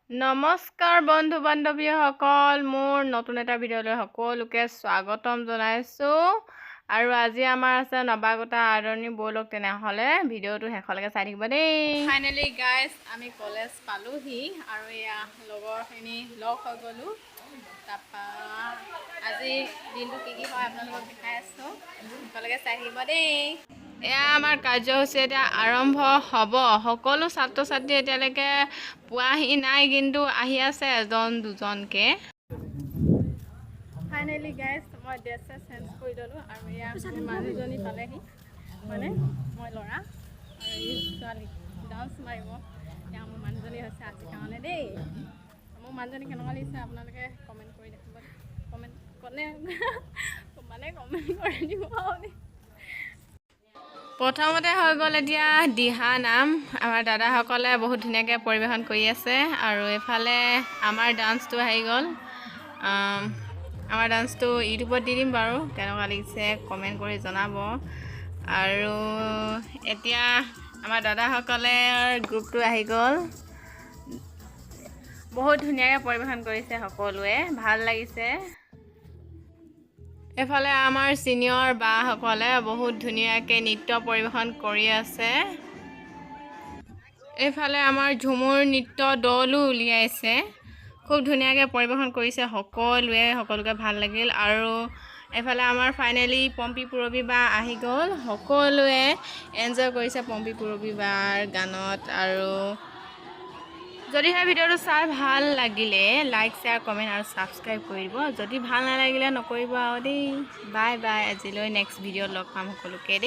নমস্কাৰ বন্ধু বান্ধৱীসকল, মোৰ নতুন এটা ভিডিঅ'লৈ সকলোকে স্বাগতম জনাইছোঁ। আৰু আজি আমাৰ আছে নৱাগত আদৰণি ব'লক তেনেহ'লে ভিডিঅ'টো শেষলৈকে চাই থাকিব দেই। ফাইনেলি গাইজ আমি কলেজ পালোহি আৰু এয়া লগৰখিনি লগ হৈ গ'লোঁ। তাৰপৰা আজি দিনটো কি হয় আপোনালোকক দেখাই আছোঁ, শেষলৈকে চাই থাকিব দেই। এয়া আমাৰ কাৰ্যসূচী এতিয়া আৰম্ভ হ'ব। সকলো ছাত্ৰ ছাত্ৰী এতিয়ালৈকে পোৱাহি নাই, কিন্তু আহি আছে এজন দুজনকৈ। ফাইনেলি গাইজ মই ড্ৰেছ চেঞ্জ কৰি ল'লোঁ আৰু এয়া মানুহজনী পালেহি, মানে মই ল'ৰা আৰু এই ছোৱালী ডান্স মাৰিব। এতিয়া মোৰ মানুহজনী হৈছে আজিৰ কাৰণে দেই। মোৰ মানুহজনী কেনেকুৱা লাগিছে আপোনালোকে কমেণ্ট কৰি দেখিব, কমেণ্ট কৰি দিব দেই। প্ৰথমতে হৈ গ'ল এতিয়া দিহা নাম। আমাৰ দাদাসকলে বহুত ধুনীয়াকৈ পৰিৱেশন কৰি আছে আৰু এইফালে আমাৰ ডান্সটো আহি গ'ল। আমাৰ ডান্সটো ইউটিউবত দি দিম বাৰু, কেনেকুৱা লাগিছে কমেণ্ট কৰি জনাব। আৰু এতিয়া আমাৰ দাদাসকলে গ্ৰুপটো আহি গ'ল। বহুত ধুনীয়াকৈ পৰিৱেশন কৰিছে সকলোৱে, ভাল লাগিছে। এইফালে আমাৰ ছিনিয়ৰ বাসকলে বহুত ধুনীয়াকৈ নৃত্য পৰিৱেশন কৰি আছে। এইফালে আমাৰ ঝুমুৰ নৃত্য দলো উলিয়াইছে, খুব ধুনীয়াকৈ পৰিৱেশন কৰিছে সকলোকে ভাল লাগিল। আৰু এইফালে আমাৰ ফাইনেলি পম্পী পূৰবী বা আহি গ'ল, সকলোৱে এনজয় কৰিছে পম্পী পূৰবী বাৰ গানত। আৰু যদিহে ভিডিঅ'টো চাই ভাল লাগিলে লাইক শ্বেয়াৰ কমেণ্ট আৰু ছাবস্ক্ৰাইব কৰি দিব, যদি ভাল নালাগিলে নকৰিব আৰু দেই। বাই বাই, আজিলৈ নেক্সট ভিডিঅ'ত লগ পাম সকলোকে দেই।